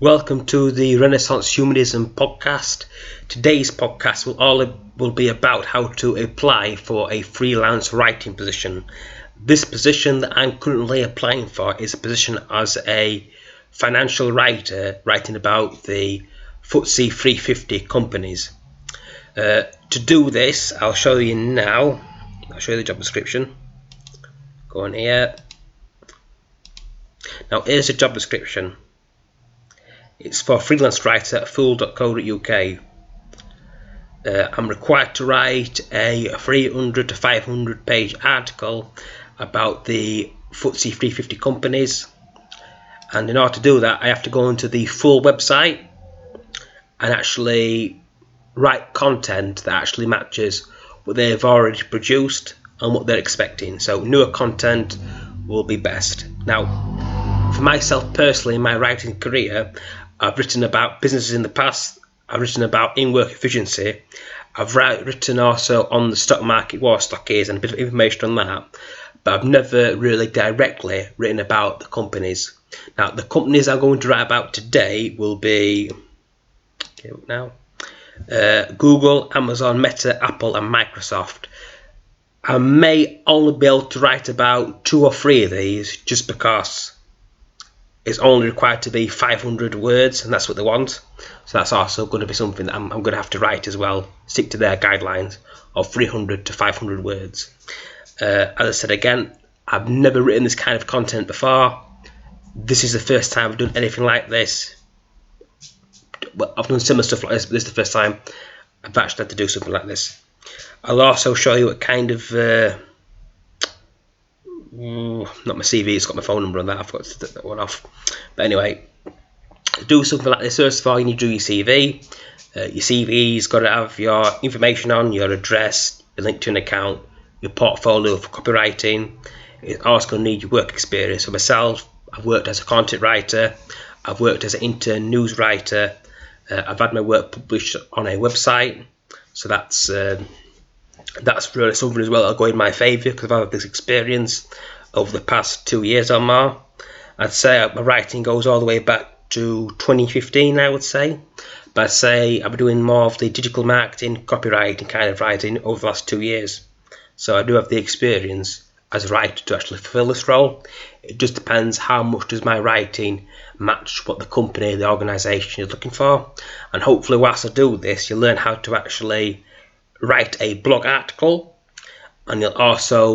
Welcome to the Renaissance Humanism podcast. Today's podcast will be about how to apply for a freelance writing position. This position that I'm currently applying for is a position as a financial writer, writing about the FTSE 350 companies. To do this, I'll show you now. I'll show you the job description. Go on here. Now here's the job description. It's for freelance writer at fool.co.uk. I'm required to write a 300 to 500 page article about the FTSE 350 companies, and in order to do that I have to go into the full website and actually write content that actually matches what they've already produced and what they're expecting. So newer content will be best. Now, for myself personally, in my writing career, I've written about businesses in the past. I've written about in-work efficiency. I've written also on the stock market, what stock is, and a bit of information on that. But I've never really directly written about the companies. Now, the companies I'm going to write about today will be Google, Amazon, Meta, Apple, and Microsoft. I may only be able to write about 2 or 3 of these just because it's only required to be 500 words, and that's what they want. So that's also going to be something that I'm going to have to write as well, stick to their guidelines of 300 to 500 words. As I said again, I've never written this kind of content before. This is the first time I've done anything like this. Well, I've done similar stuff like this, but this is the first time I've actually had to do something like this. I'll also show you what kind of not my CV, it's got my phone number on that, I forgot to take that one off. But anyway, to do something like this, first of all you need to do your CV. Your CV's got to have your information on, your address, your LinkedIn account, your portfolio for copywriting. It's also going to need your work experience. For myself, I've worked as a content writer, I've worked as an intern news writer, I've had my work published on a website, so that's really something as well that'll go in my favour because I've had this experience over the past 2 years or more. I'd say my writing goes all the way back to 2015, I would say. But I'd say I've been doing more of the digital marketing, copywriting kind of writing over the last 2 years. So I do have the experience as a writer to actually fulfill this role. It just depends how much does my writing match what the company, the organisation is looking for. And hopefully whilst I do this, you'll learn how to actually write a blog article, and you'll also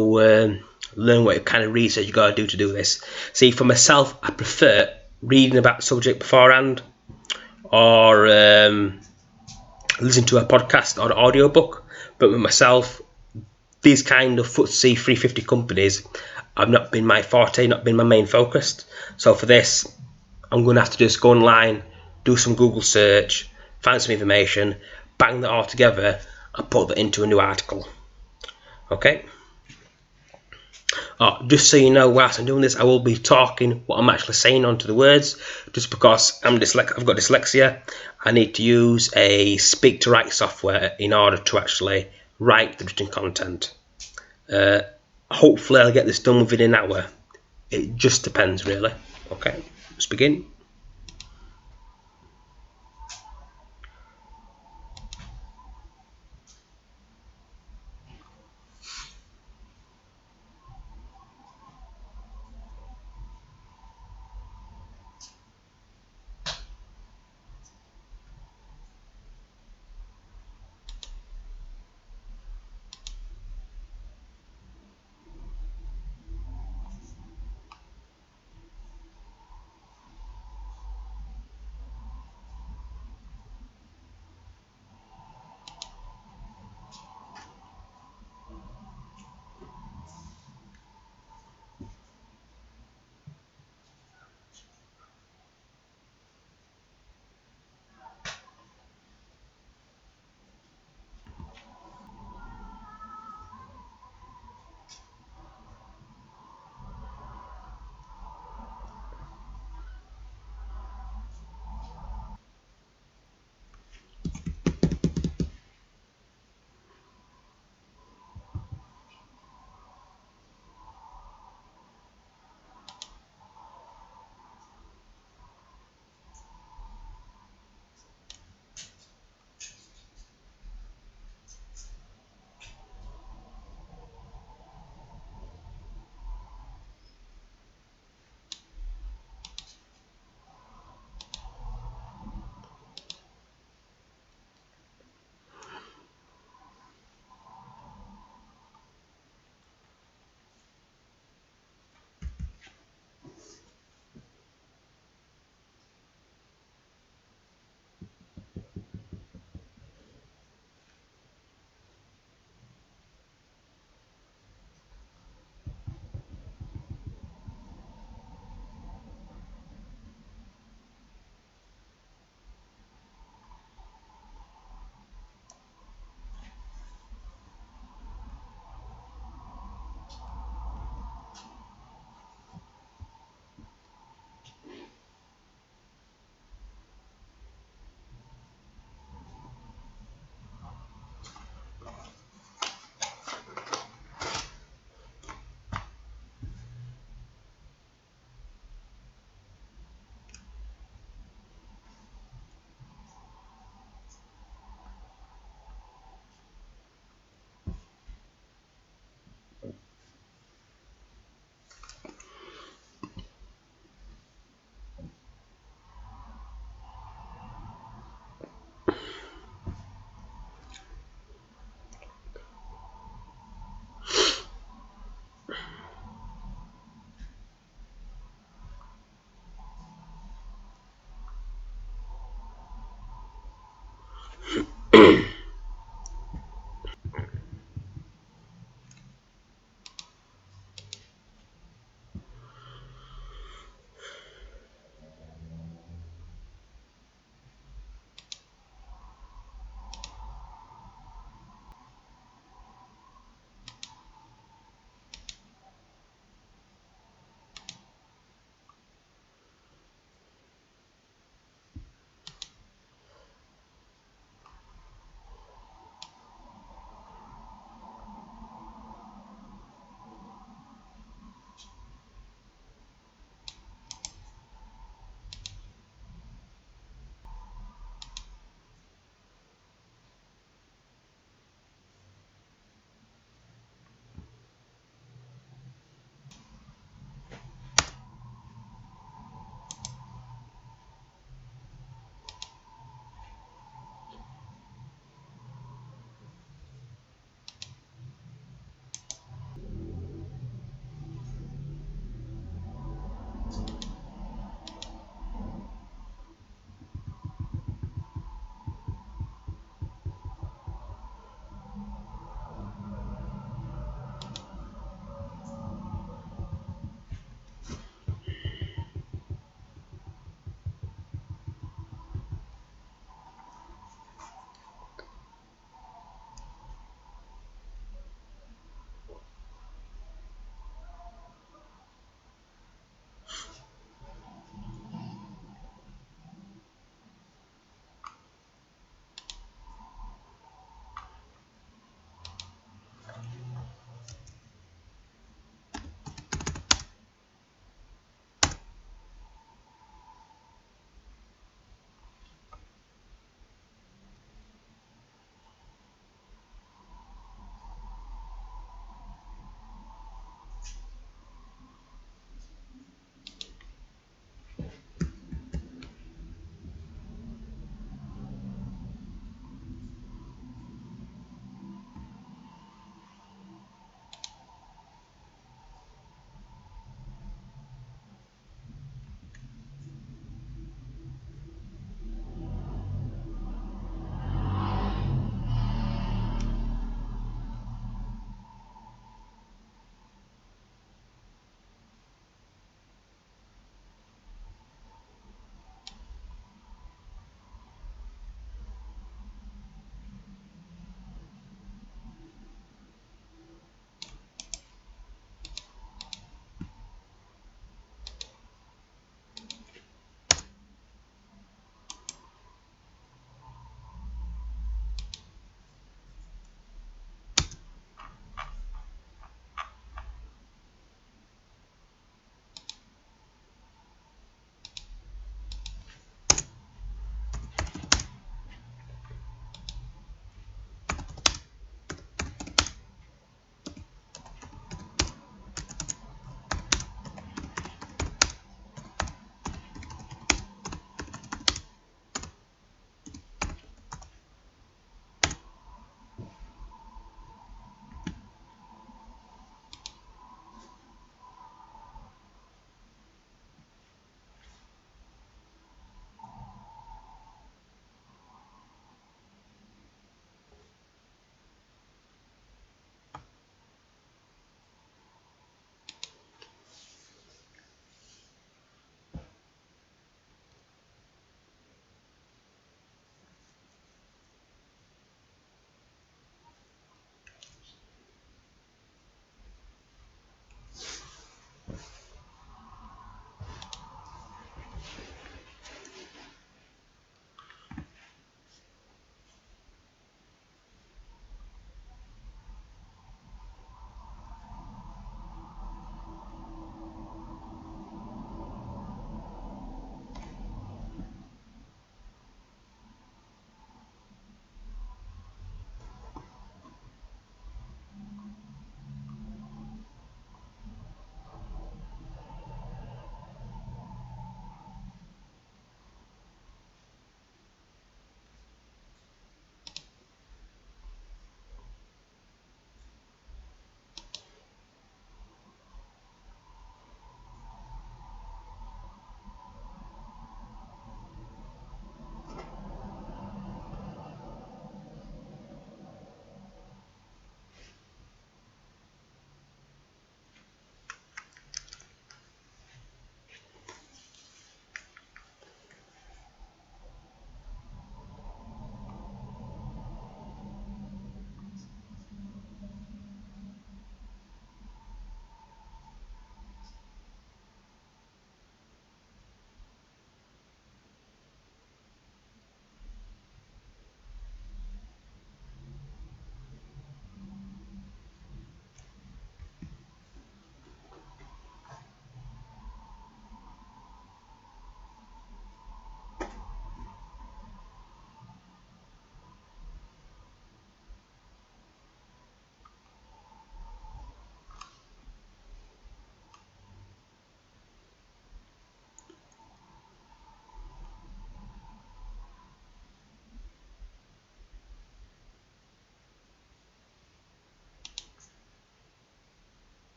learn what kind of research you got to do this. See, for myself, I prefer reading about the subject beforehand, or listen to a podcast or an audiobook. But with myself, these kind of FTSE 350 companies have not been my forte, not been my main focus. So for this, I'm going to have to just go online, do some Google search, find some information, bang that all together, and put that into a new article. Okay. Just so you know, whilst I'm doing this, I will be talking what I'm actually saying onto the words, just because I've got dyslexia. I need to use a speak to write software in order to actually write the written content. Hopefully I'll get this done within an hour. It just depends really. Okay, let's begin.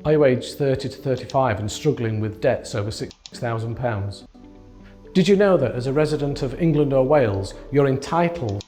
Are you aged 30 to 35 and struggling with debts over £6,000? Did you know that as a resident of England or Wales, you're entitled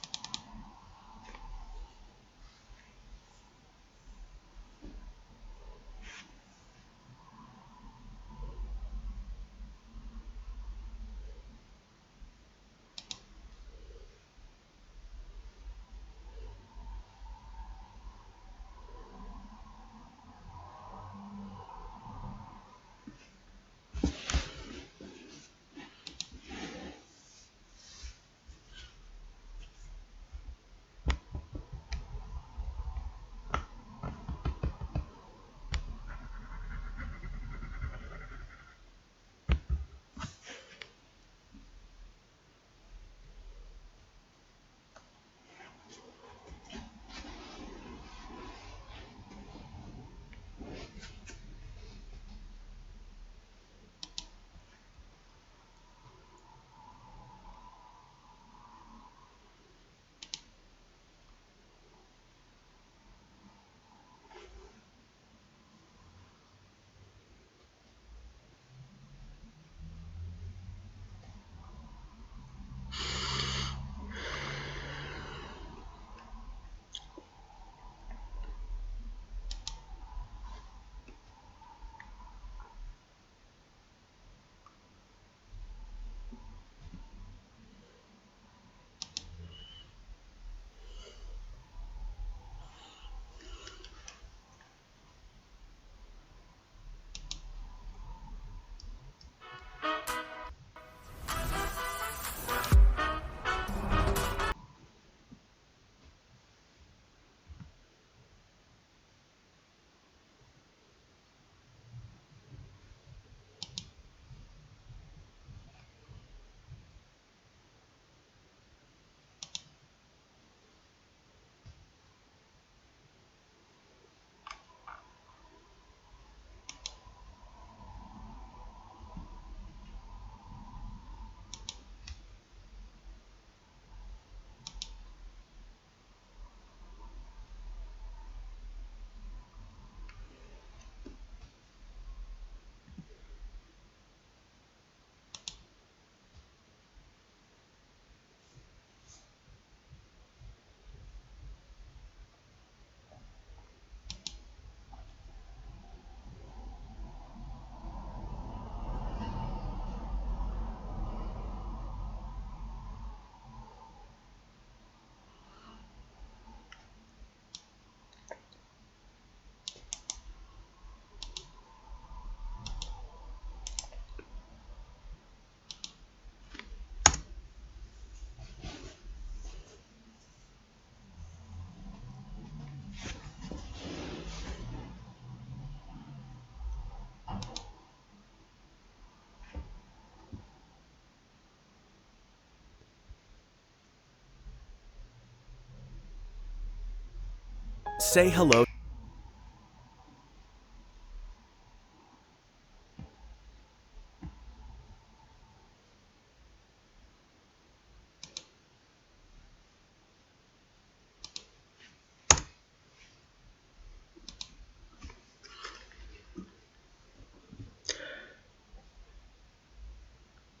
Say hello.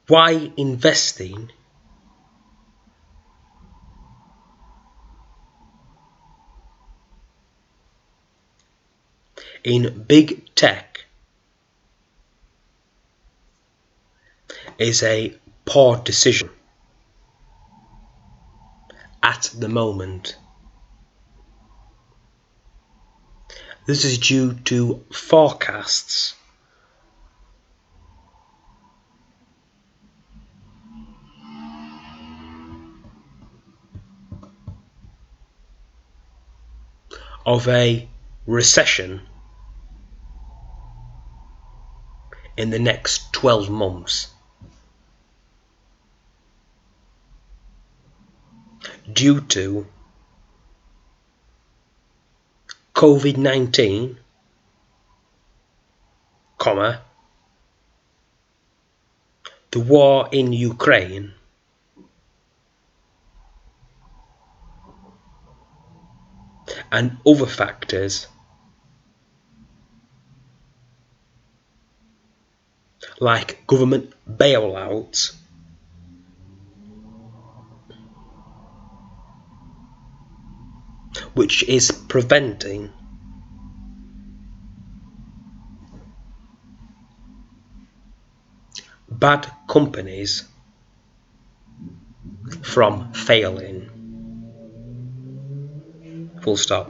Why investing in big tech is a poor decision at the moment. This is due to forecasts of a recession in the next 12 months due to COVID-19, the war in Ukraine, and other factors like government bailouts, which is preventing bad companies from failing. Full stop.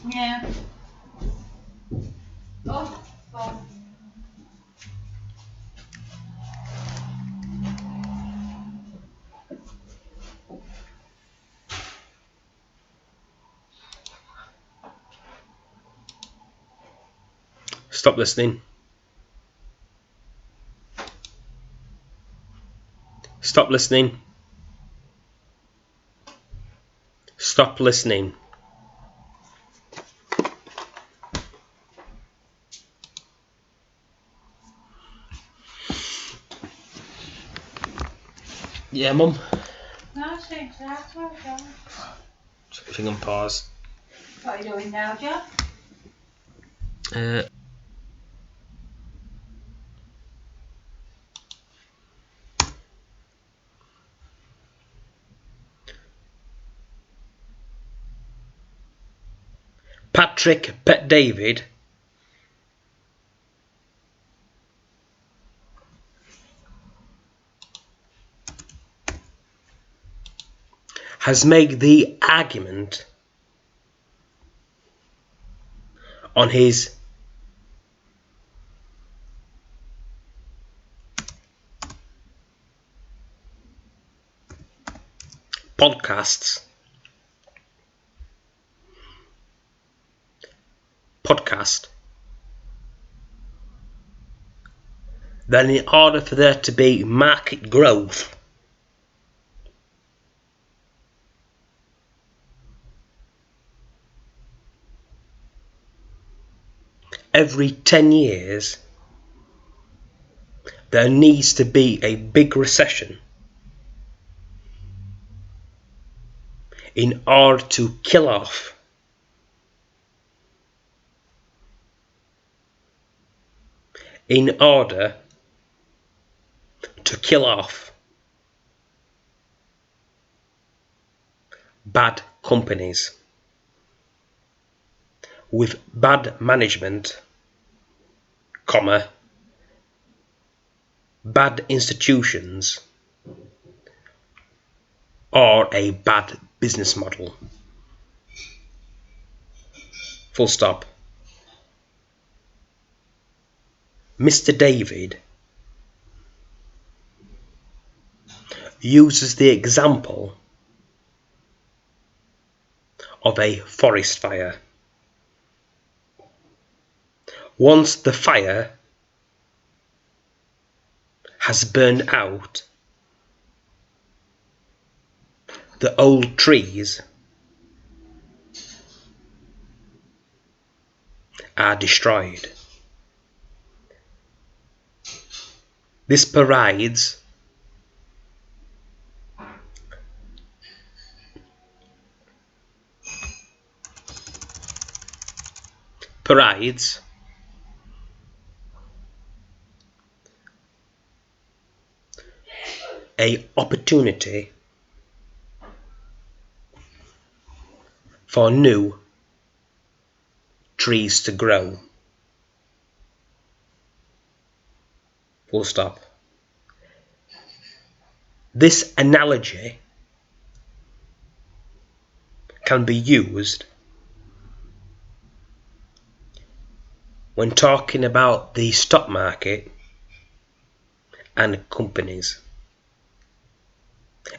Yeah. Oh, oh. Stop listening. Stop listening. Stop listening. Yeah, Mum. No, I think that's okay. Pushing on pause. What are you doing now, John? Patrick Bet David has made the argument on his podcast that in order for there to be market growth, every 10 years there needs to be a big recession in order to kill off bad companies with bad management, bad institutions, or a bad business model. Full stop. Mr. David uses the example of a forest fire. Once the fire has burned out, the old trees are destroyed. This provides a opportunity for new trees to grow. Full stop. This analogy can be used when talking about the stock market and companies.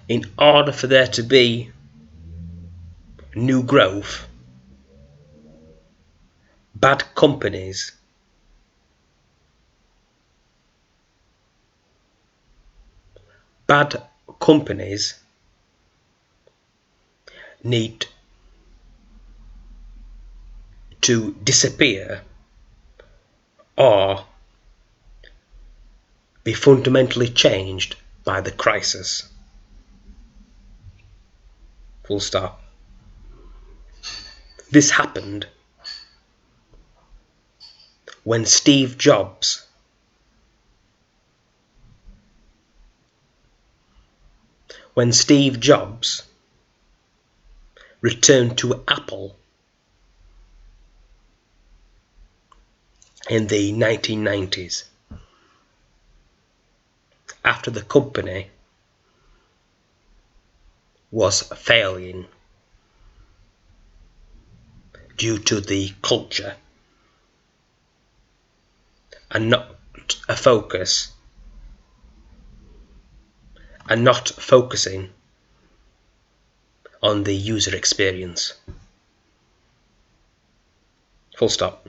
In order for there to be new growth, bad companies need to disappear or be fundamentally changed by the crisis. Full stop. This happened when Steve Jobs returned to Apple in the 1990s, after the company was failing due to the culture and not focusing on the user experience. Full stop.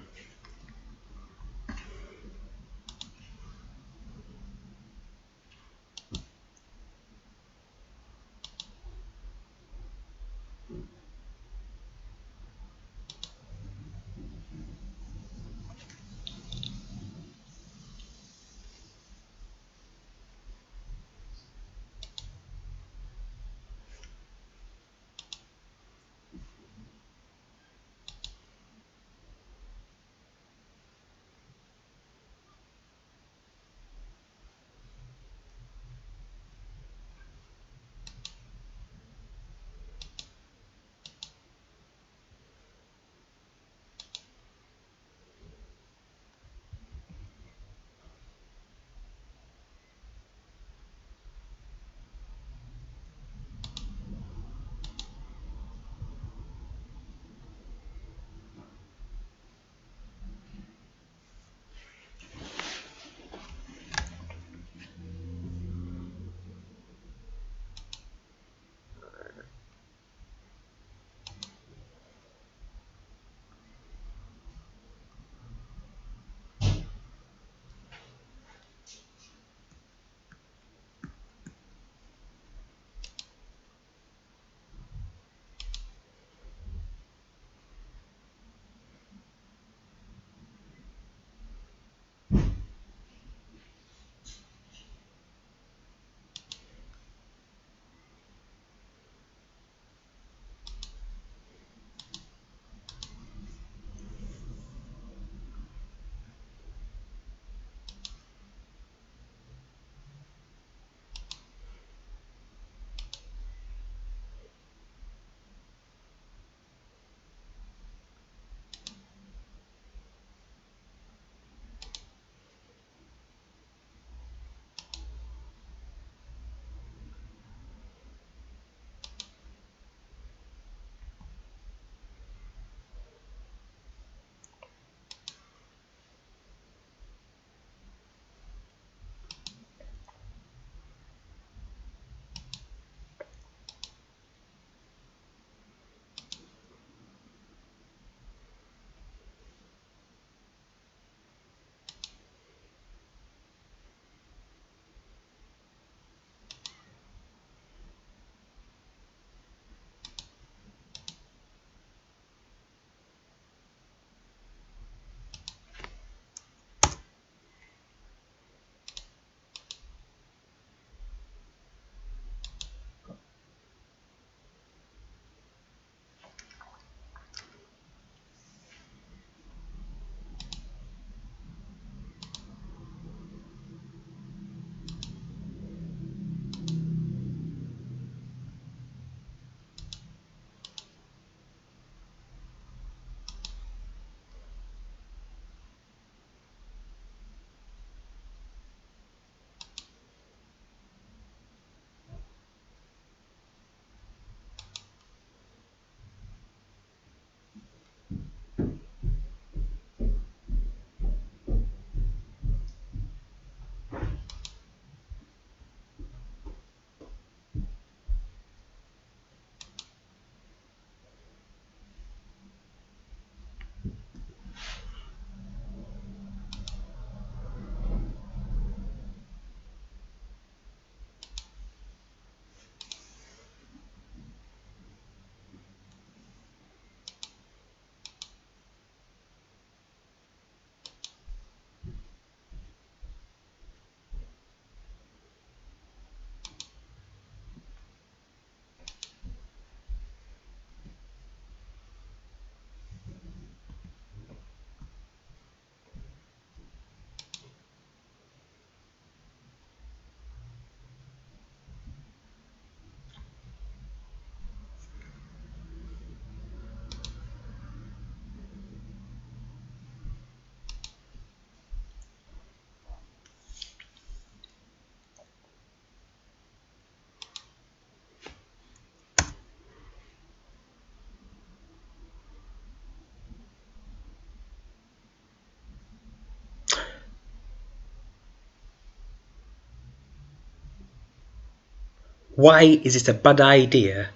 Why is it a bad idea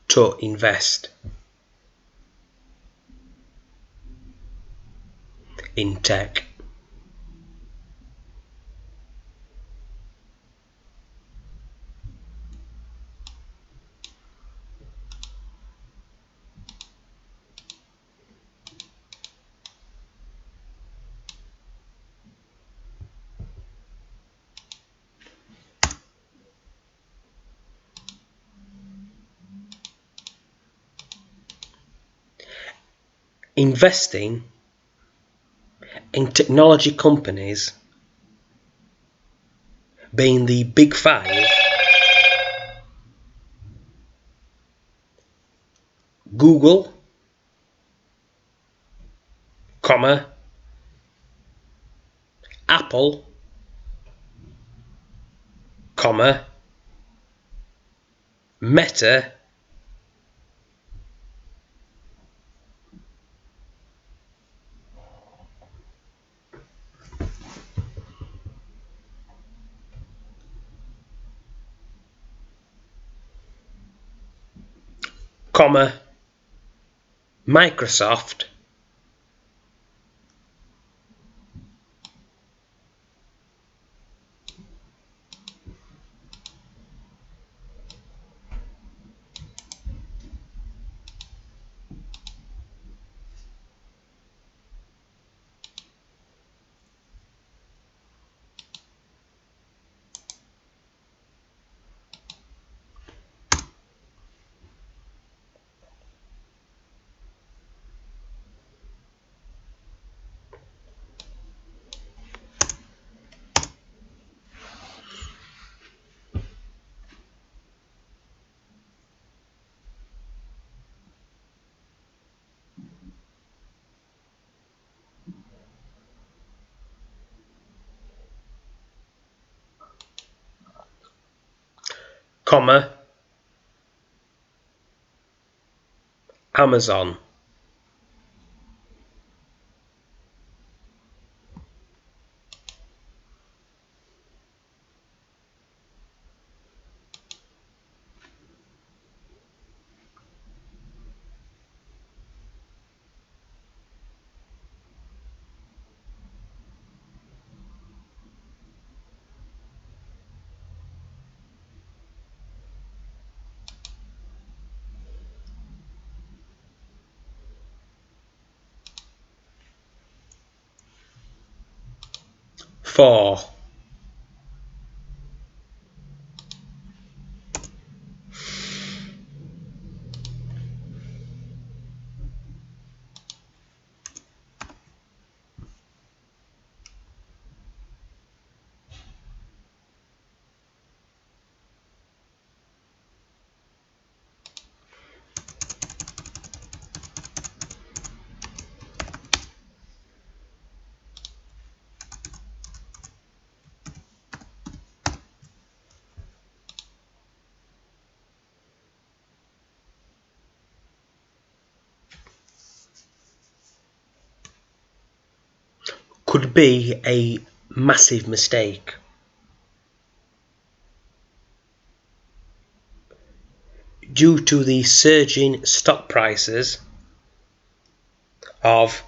to invest in tech? Investing in technology companies, being the big five: Google, Apple, Meta, Microsoft, Amazon. Four. Could be a massive mistake. Due to the surging stock prices of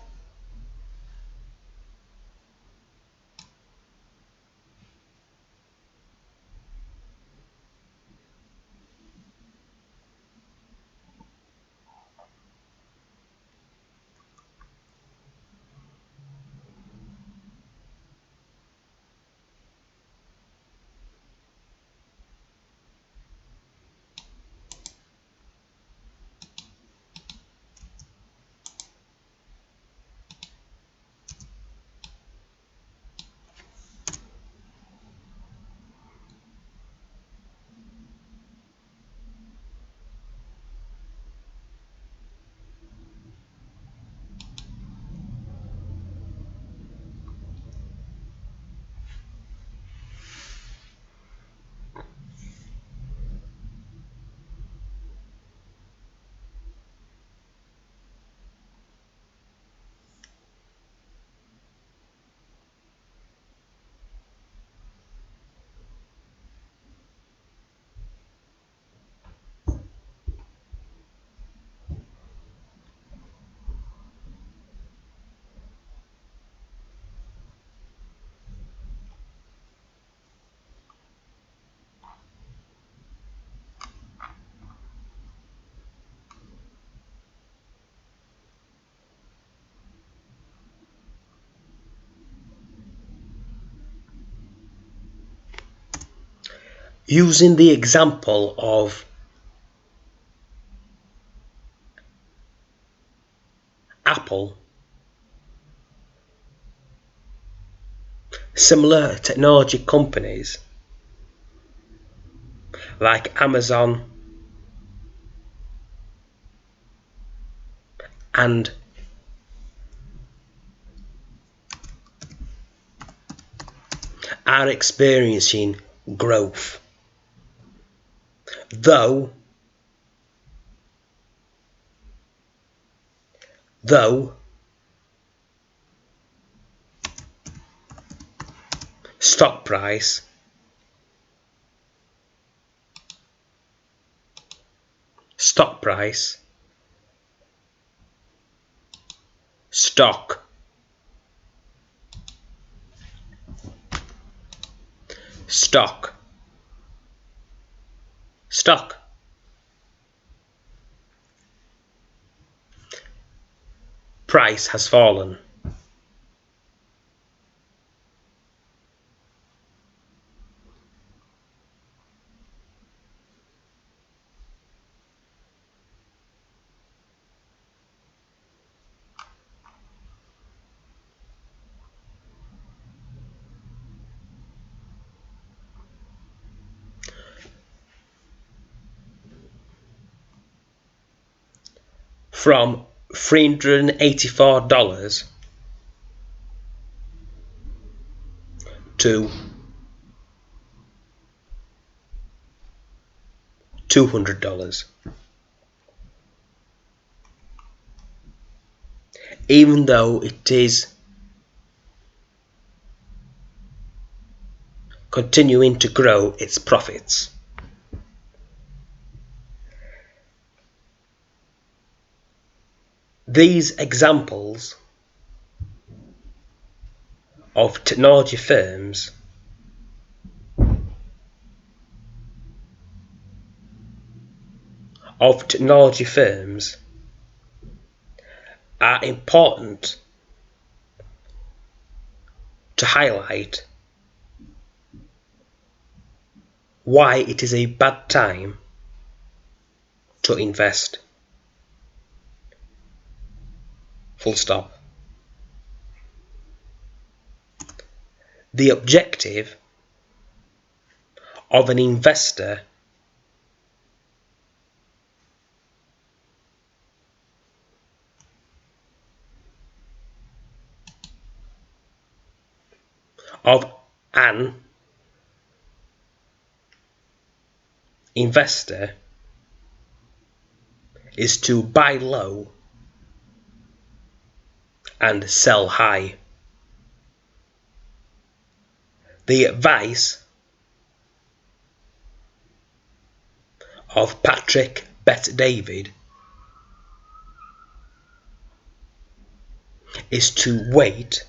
using the example of Apple, similar technology companies like Amazon and are experiencing growth, though stock price stock price stock stock stock price has fallen. From $384 to $200, even though it is continuing to grow its profits. These examples of technology firms are important to highlight why it is a bad time to invest. Full stop. The objective of an investor of an investor is to buy low and sell high. The advice of Patrick Bet-David is to wait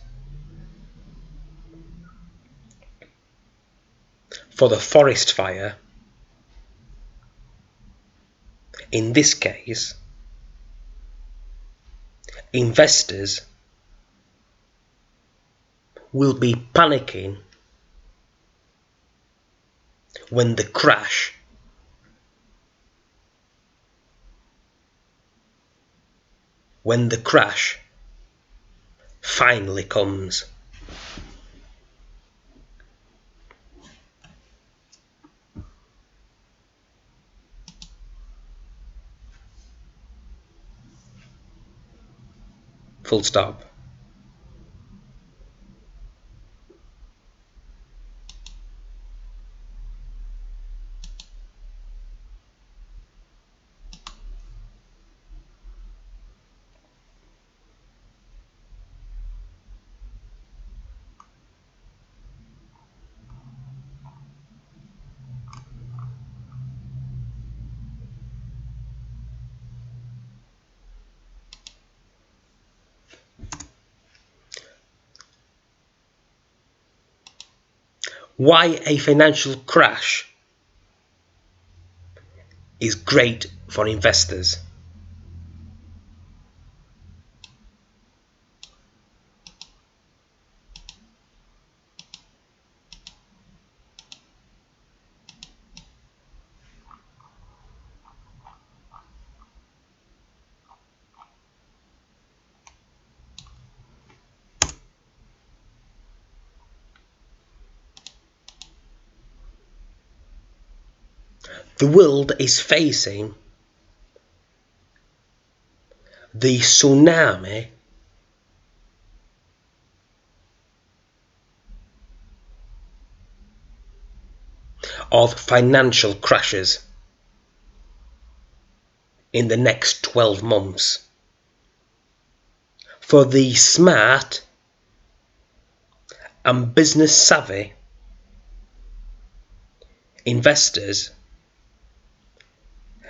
for the forest fire. In this case, investors will be panicking when the crash finally comes. Full stop. Why a financial crash is great for investors. The world is facing the tsunami of financial crashes in the next 12 months. For the smart and business savvy investors,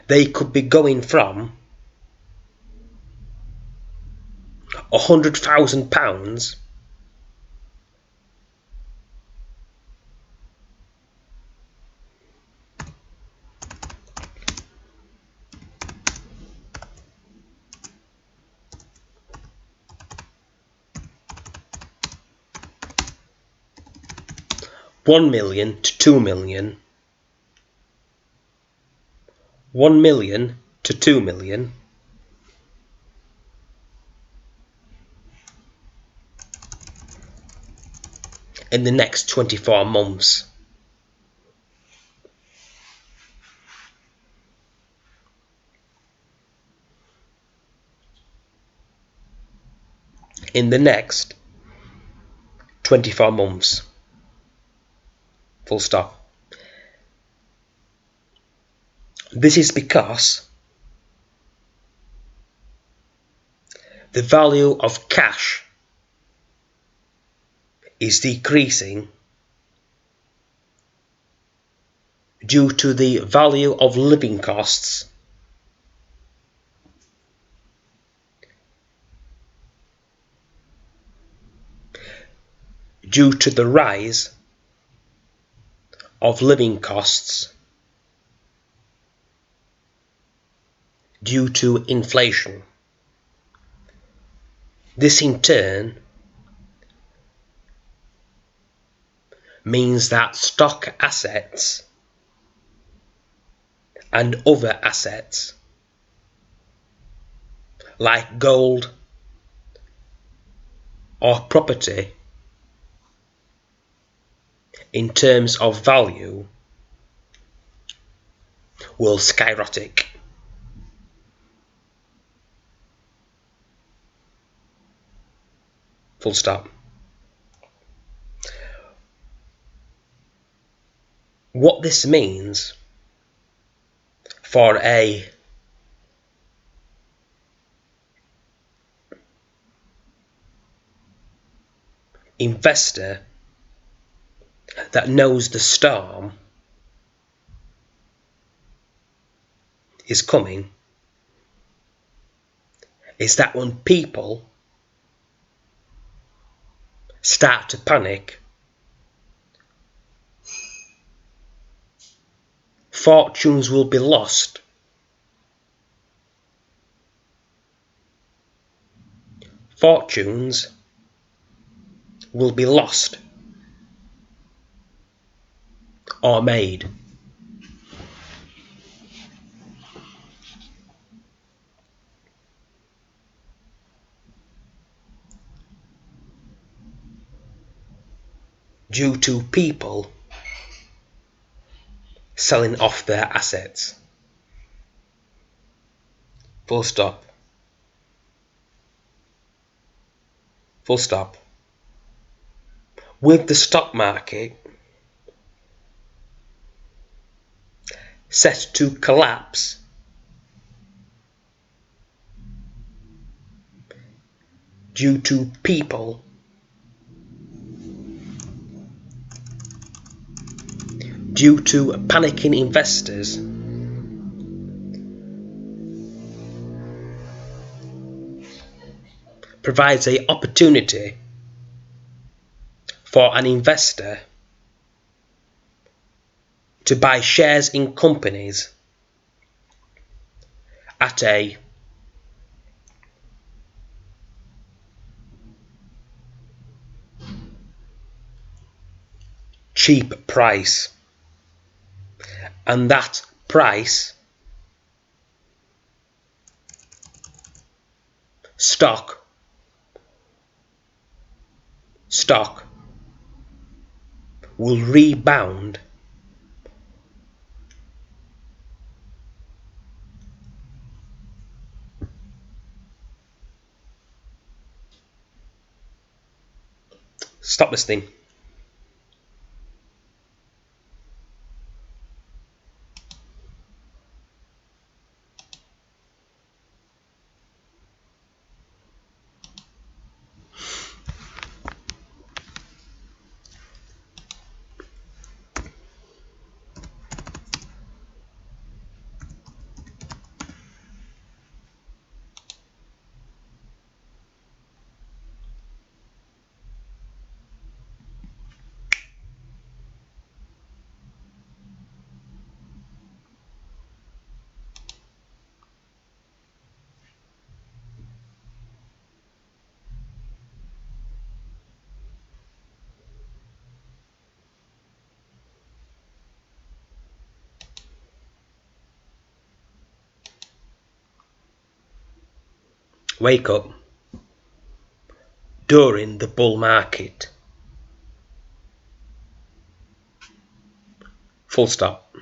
they could be going from £100,000 1 million to 2 million, 1 million to 2 million, in the next 24 months. In the next 24 months. Full stop. This is because the value of cash is decreasing due to the value of living costs due to the rise of living costs due to inflation. This in turn means that stock assets and other assets like gold or property in terms of value will skyrocket. Full stop. What this means for a investor that knows the storm is coming is that when people start to panic, fortunes will be lost. Fortunes will be lost or made. Due to people selling off their assets. Full stop. Full stop. With the stock market set to collapse due to people due to panicking investors, provides an opportunity for an investor to buy shares in companies at a cheap price, and that price stock will rebound Stop listening. Wake up during the bull market. Full stop.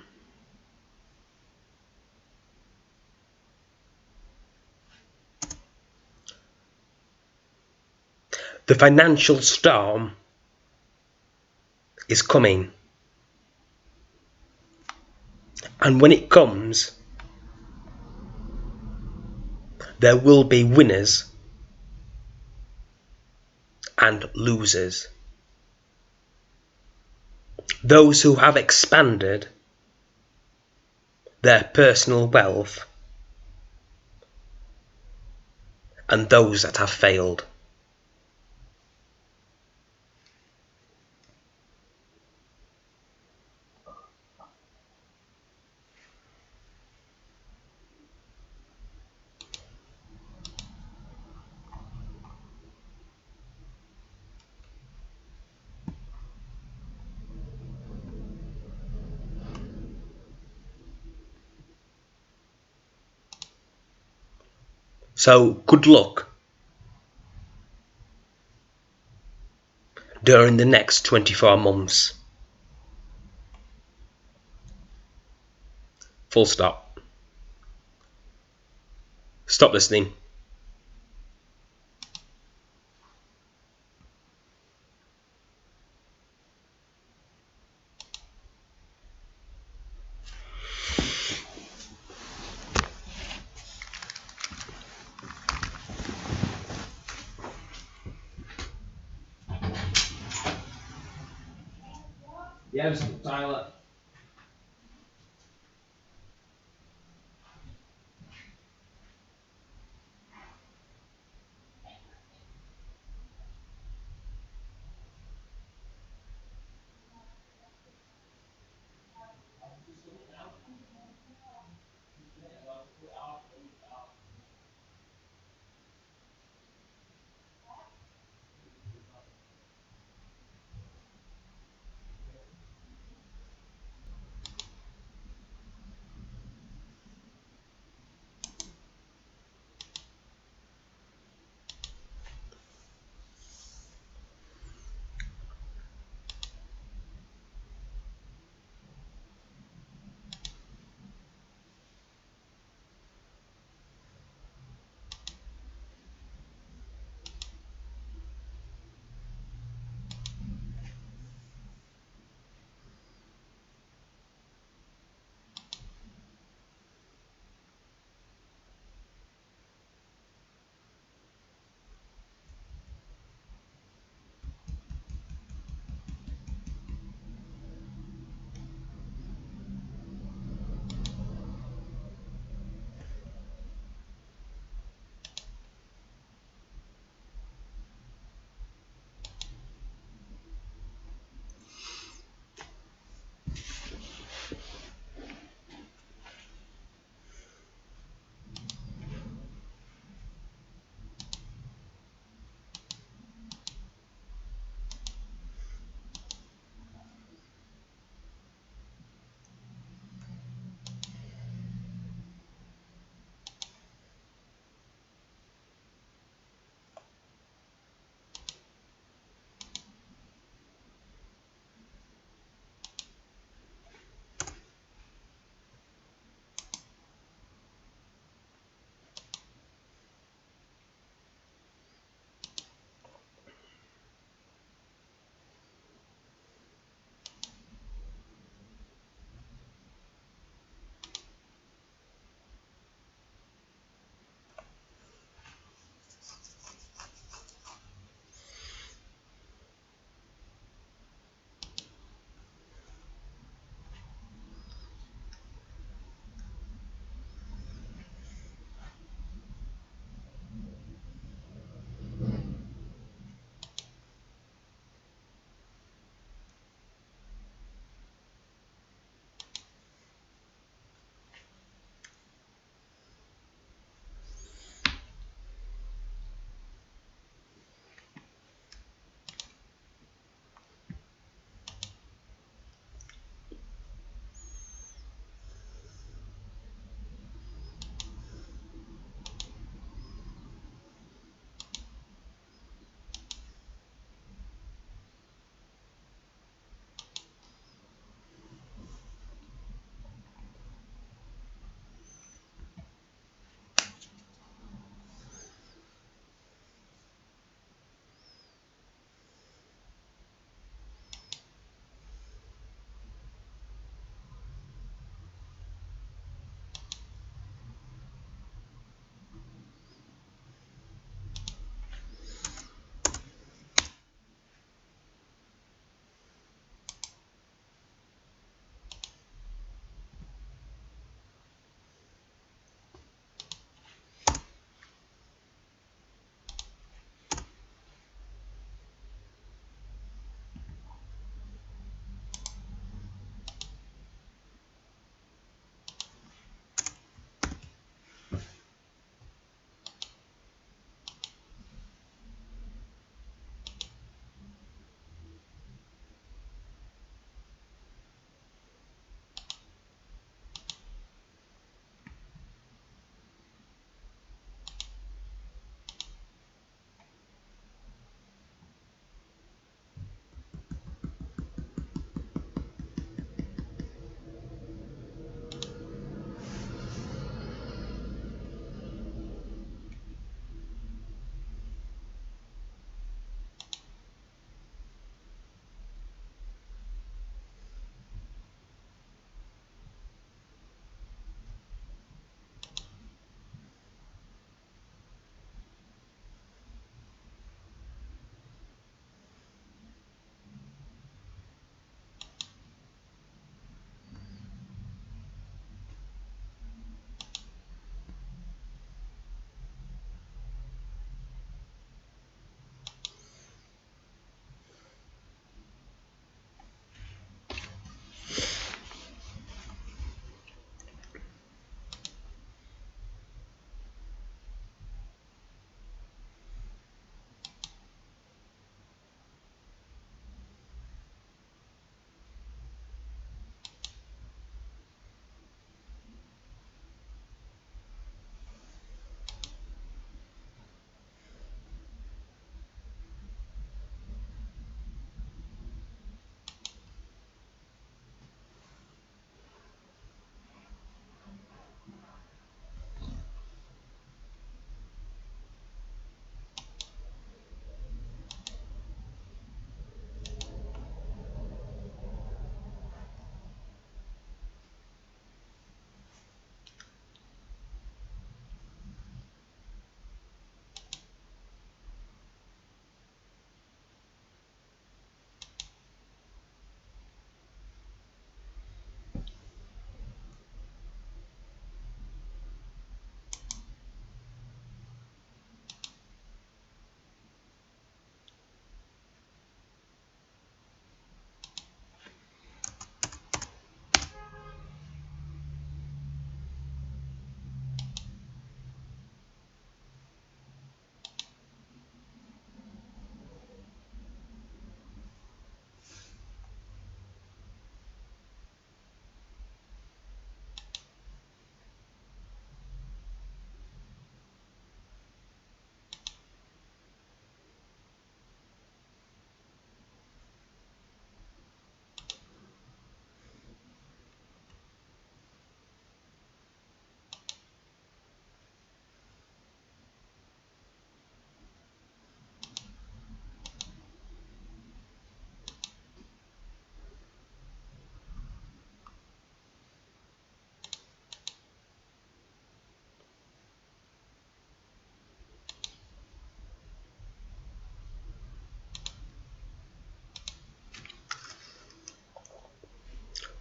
The financial storm is coming. And when it comes, there will be winners and losers. Those who have expanded their personal wealth and those that have failed. So good luck during the next 24 months. Full stop. Stop listening. Yes, Tyler.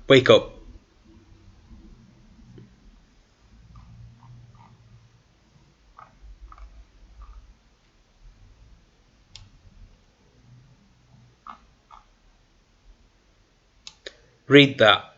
Wake up. Read that.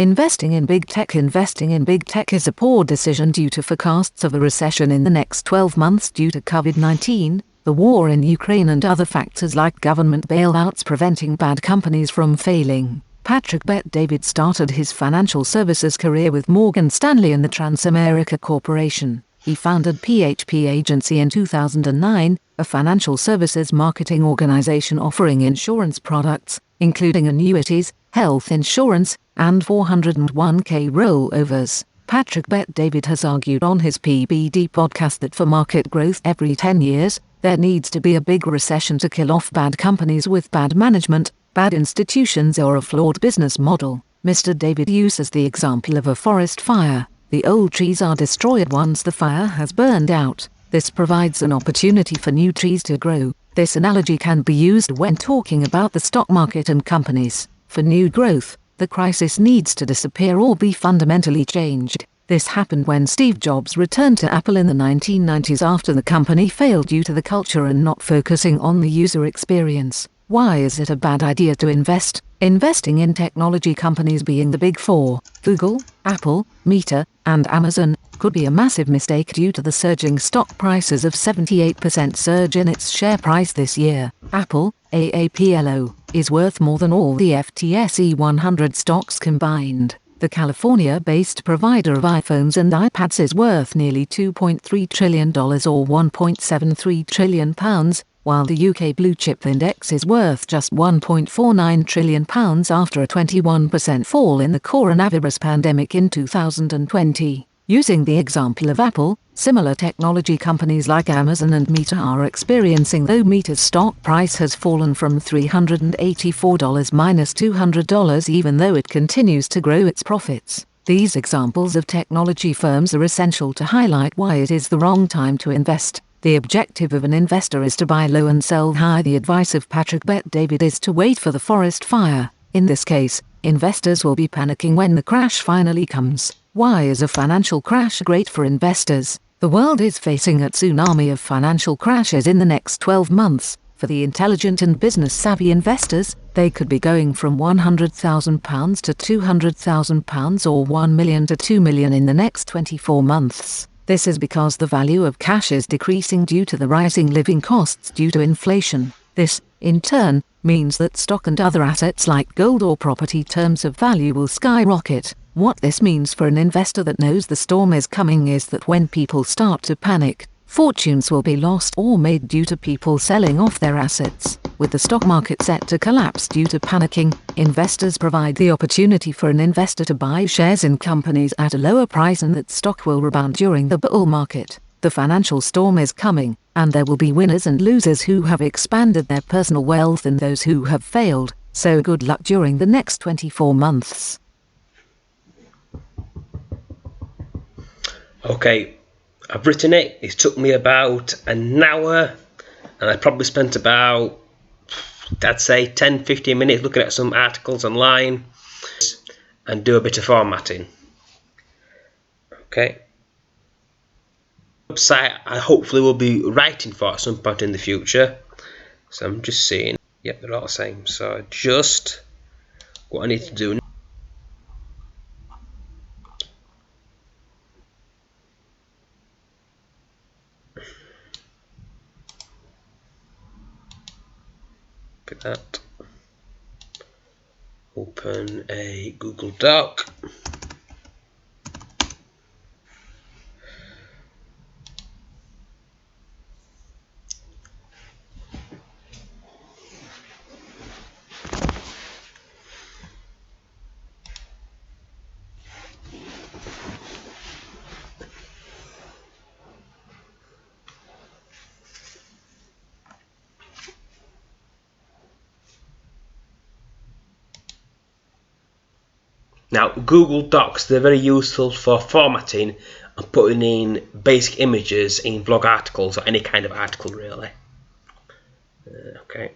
Investing in big tech. Investing in big tech is a poor decision due to forecasts of a recession in the next 12 months due to COVID-19, the war in Ukraine and other factors like government bailouts preventing bad companies from failing. Patrick Bet-David started his financial services career with Morgan Stanley and the Transamerica Corporation. He founded PHP Agency in 2009, a financial services marketing organization offering insurance products, including annuities, health insurance, and 401k rollovers. Patrick Bet-David has argued on his PBD podcast that for market growth every 10 years, there needs to be a big recession to kill off bad companies with bad management, bad institutions or a flawed business model. Mr. David uses the example of a forest fire. The old trees are destroyed once the fire has burned out. This provides an opportunity for new trees to grow. This analogy can be used when talking about the stock market and companies. For new growth, the crisis needs to disappear or be fundamentally changed. This happened when Steve Jobs returned to Apple in the 1990s after the company failed due to the culture and not focusing on the user experience. Why is it a bad idea to invest? Investing in technology companies being the big four, Google, Apple, Meta, and Amazon, could be a massive mistake due to the surging stock prices of 78% surge in its share price this year. Apple, AAPLO, is worth more than all the FTSE 100 stocks combined. The California-based provider of iPhones and iPads is worth nearly $2.3 trillion or £1.73 trillion, while the UK Blue Chip Index is worth just £1.49 trillion after a 21% fall in the coronavirus pandemic in 2020. Using the example of Apple, similar technology companies like Amazon and Meta are experiencing, though Meta's stock price has fallen from $384 minus $200 even though it continues to grow its profits. These examples of technology firms are essential to highlight why it is the wrong time to invest. The objective of an investor is to buy low and sell high. The advice of Patrick Bet-David is to wait for the forest fire. In this case, investors will be panicking when the crash finally comes. Why is a financial crash great for investors? The world is facing a tsunami of financial crashes in the next 12 months. For the intelligent and business-savvy investors, they could be going from £100,000 to £200,000 or £1 million to £2 million in the next 24 months. This is because the value of cash is decreasing due to the rising living costs due to inflation. This, in turn, means that stock and other assets like gold or property terms of value will skyrocket. What this means for an investor that knows the storm is coming is that when people start to panic, fortunes will be lost or made due to people selling off their assets. With the stock market set to collapse due to panicking, investors provide the opportunity for an investor to buy shares in companies at a lower price and that stock will rebound during the bull market. The financial storm is coming, and there will be winners and losers who have expanded their personal wealth and those who have failed, so good luck during the next 24 months. Okay, I've written it. It took me about an hour, and I probably spent about, I'd say, 10-15 minutes looking at some articles online and do a bit of formatting. Okay. Website I hopefully will be writing for at some point in the future. So I'm just seeing. Yep, they're all the same. So just what I need to do. Copy that. Open a Google Doc. Now, Google Docs, they're very useful for formatting and putting in basic images in blog articles or any kind of article, really. Okay.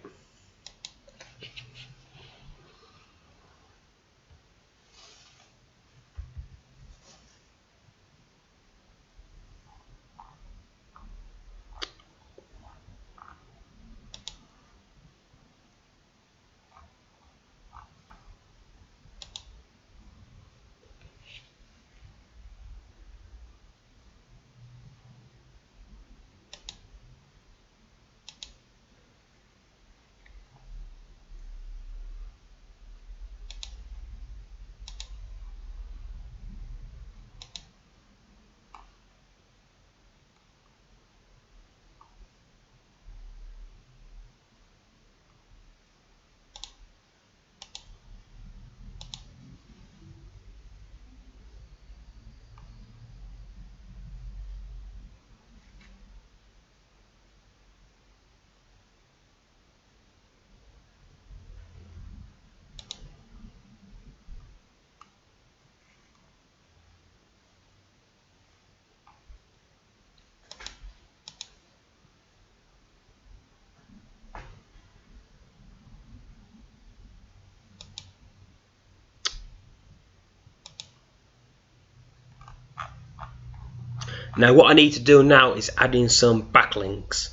Now what I need to do now is add in some backlinks,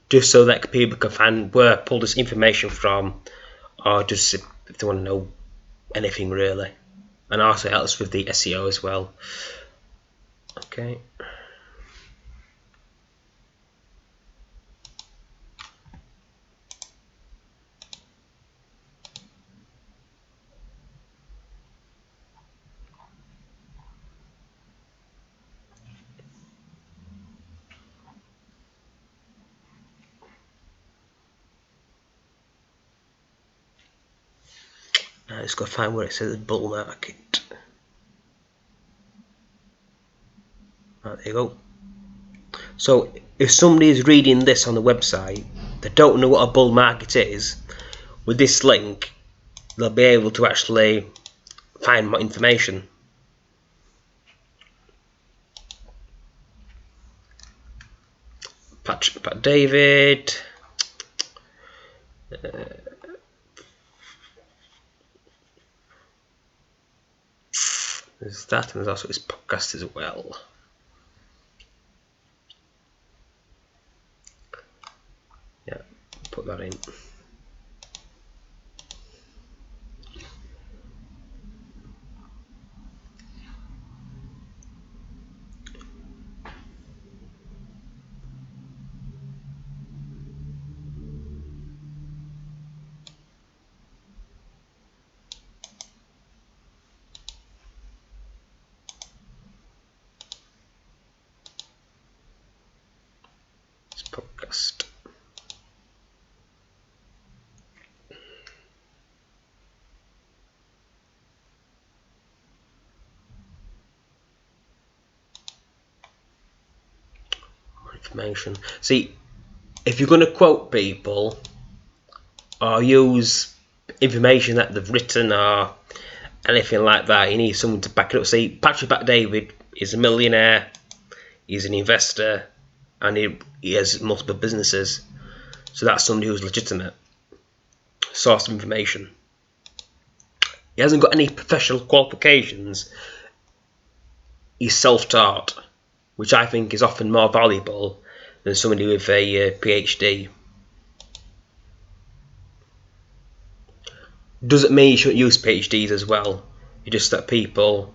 just so that people can find where I pull this information from, or just if they want to know anything really, and also helps with the SEO as well. Okay. Now let's go find where it says bull market. Right, there you go. So if somebody is reading this on the website, they don't know what a bull market is, with this link they'll be able to actually find more information. Pat David. There's that, and there's also his podcast as well. Yeah, put that in. This podcast. Information. See, if you're going to quote people or use information that they've written or anything like that, you need someone to back it up. See, Patrick Bet-David is a millionaire, he's an investor, and he has multiple businesses, so that's somebody who's legitimate source of information. He hasn't got any professional qualifications, he's self-taught, which I think is often more valuable than somebody with a PhD. Doesn't mean you shouldn't use PhDs as well. It's just that people,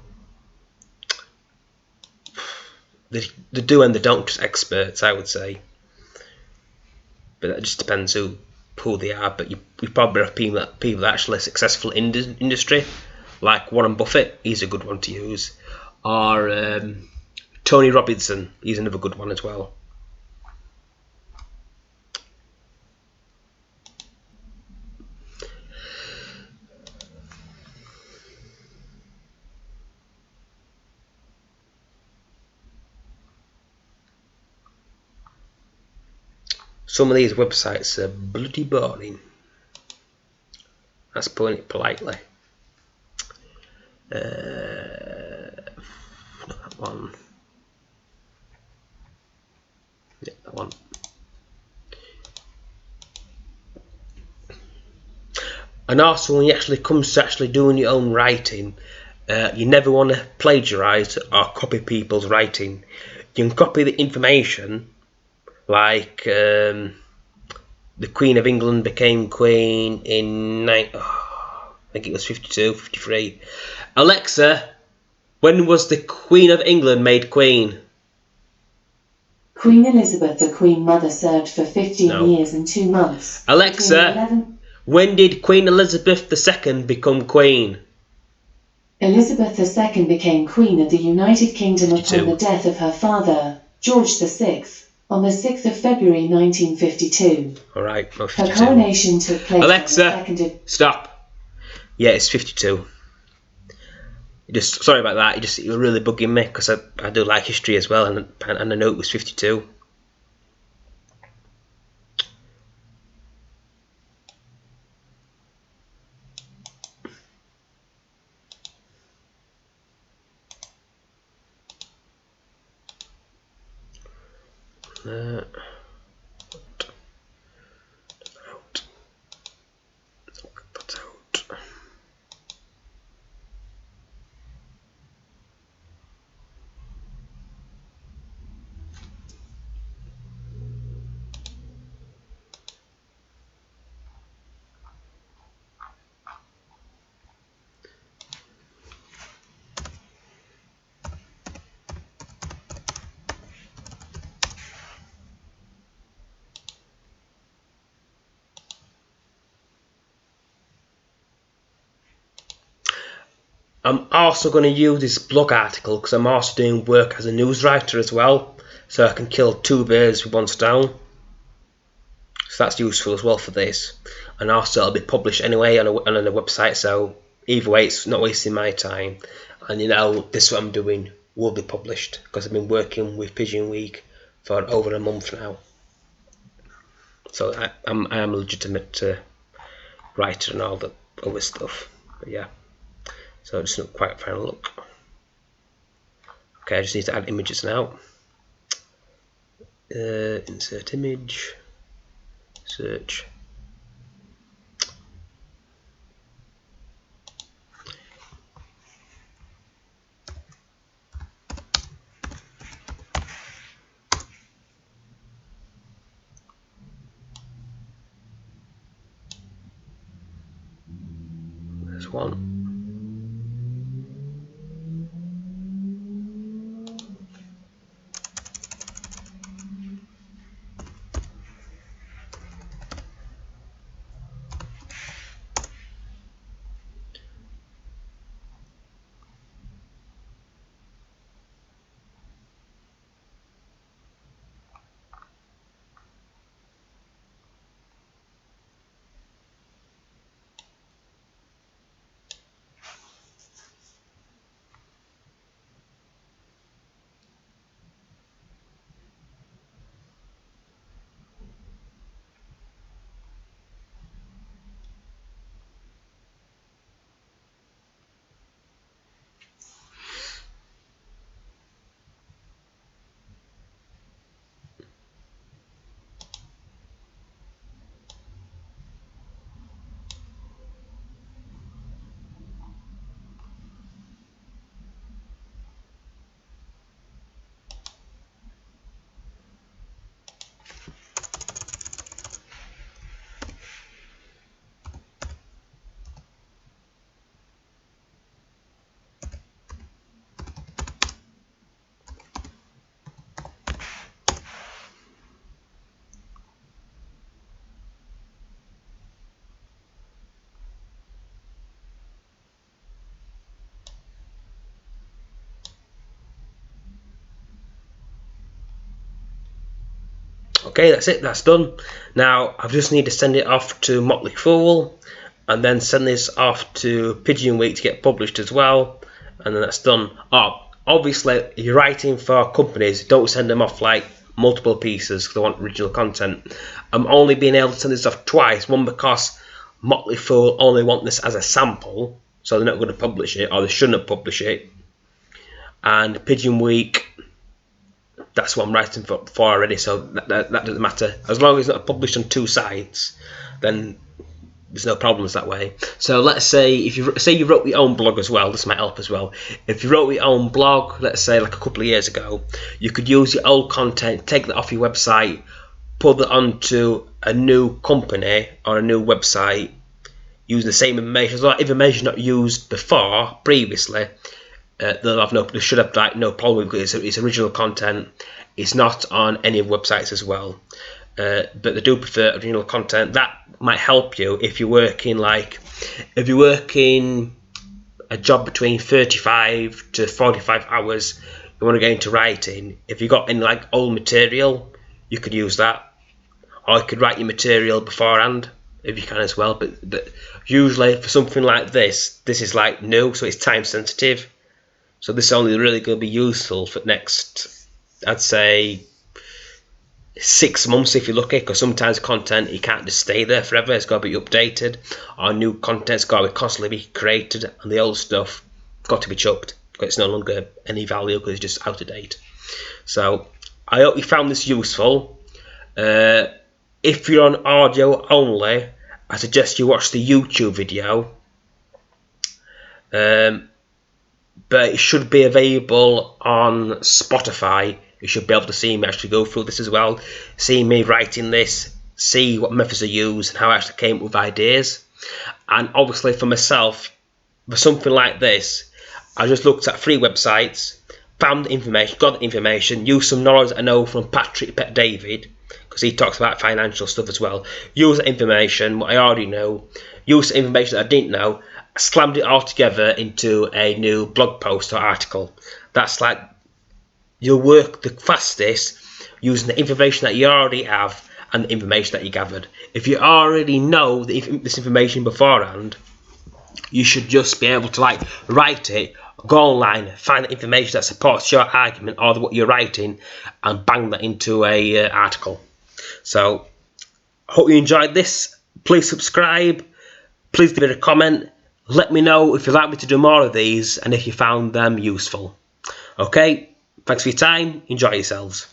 they do and they don't, just experts, I would say. But that just depends who who they are, but you probably have people that are actually successful in the industry, like Warren Buffett. He's a good one to use, or Tony Robinson. He's another good one as well. Some of these websites are bloody boring. That's putting it politely. Not that one. Yeah, that one. And also, when it actually comes to actually doing your own writing, you never want to plagiarise or copy people's writing. You can copy the information, like the Queen of England became Queen in I think it was 52, 53. Alexa, when was the Queen of England made Queen? Queen Elizabeth, the Queen Mother, served for 15 years and 2 months. Alexa, when did Queen Elizabeth II become Queen? Elizabeth II became Queen of the United Kingdom 52. upon the death of her father, George VI, on the 6th of February 1952. Alright, no, Her 52. coronation took place Alexa, on the 2nd of... Stop. Yeah, it's 52. Just sorry about that. You're really bugging me because I do like history as well, and I know it was 52. Out. That's out. I'm also going to use this blog article because I'm also doing work as a news writer as well, so I can kill 2 birds with 1 stone. So that's useful as well for this, and also it'll be published anyway on a website, so either way it's not wasting my time, and this is what I'm doing will be published because I've been working with Pigeon Week for over a month now, so I am a legitimate writer and all the other stuff, but yeah. So just not quite final look. Okay, I just need to add images now. Insert image, search. There's one. Okay, that's it, that's done. Now I just need to send it off to Motley Fool, and then send this off to Pigeon Week to get published as well, and then that's done. Obviously, if you're writing for companies, don't send them off like multiple pieces because they want original content. I'm only being able to send this off twice, one because Motley Fool only want this as a sample, so they're not going to publish it, or they shouldn't publish it. And Pigeon Week, that's what I'm writing for already, so that doesn't matter. As long as it's not published on 2 sites, then there's no problems that way. So let's say if you wrote your own blog as well, this might help as well. If you wrote your own blog, let's say like a couple of years ago, you could use your old content, take that off your website, put it onto a new company or a new website, use the same information. As long as information not used previously, they should have like no problem because it's original content. It's not on any websites as well. But they do prefer original content. That might help you if you're working a job between 35 to 45 hours. You want to get into writing. If you got any like old material, you could use that, or you could write your material beforehand if you can as well. But usually for something like this is like new, so it's time sensitive. So this is only really going to be useful for next, I'd say, 6 months if you're lucky, because sometimes content, you can't just stay there forever. It's got to be updated, or new content's got to be constantly be created, and the old stuff got to be chucked because it's no longer any value because it's just out of date. So I hope you found this useful. If you're on audio only, I suggest you watch the YouTube video, but it should be available on Spotify. You should be able to see me actually go through this as well, see me writing this, see what methods I use and how I actually came up with ideas. And obviously for myself, for something like this, I just looked at 3 websites, found the information, got the information, used some knowledge I know from Patrick Pet David, because he talks about financial stuff as well. Use the information, what I already know, use the information that I didn't know, slammed it all together into a new blog post or article. That's like, you'll work the fastest using the information that you already have and the information that you gathered. If you already know this information beforehand, you should just be able to like write it, go online, find the information that supports your argument or what you're writing, and bang that into a article. So, hope you enjoyed this. Please subscribe. Please give it a comment. Let me know if you'd like me to do more of these and if you found them useful. Okay, thanks for your time. Enjoy yourselves.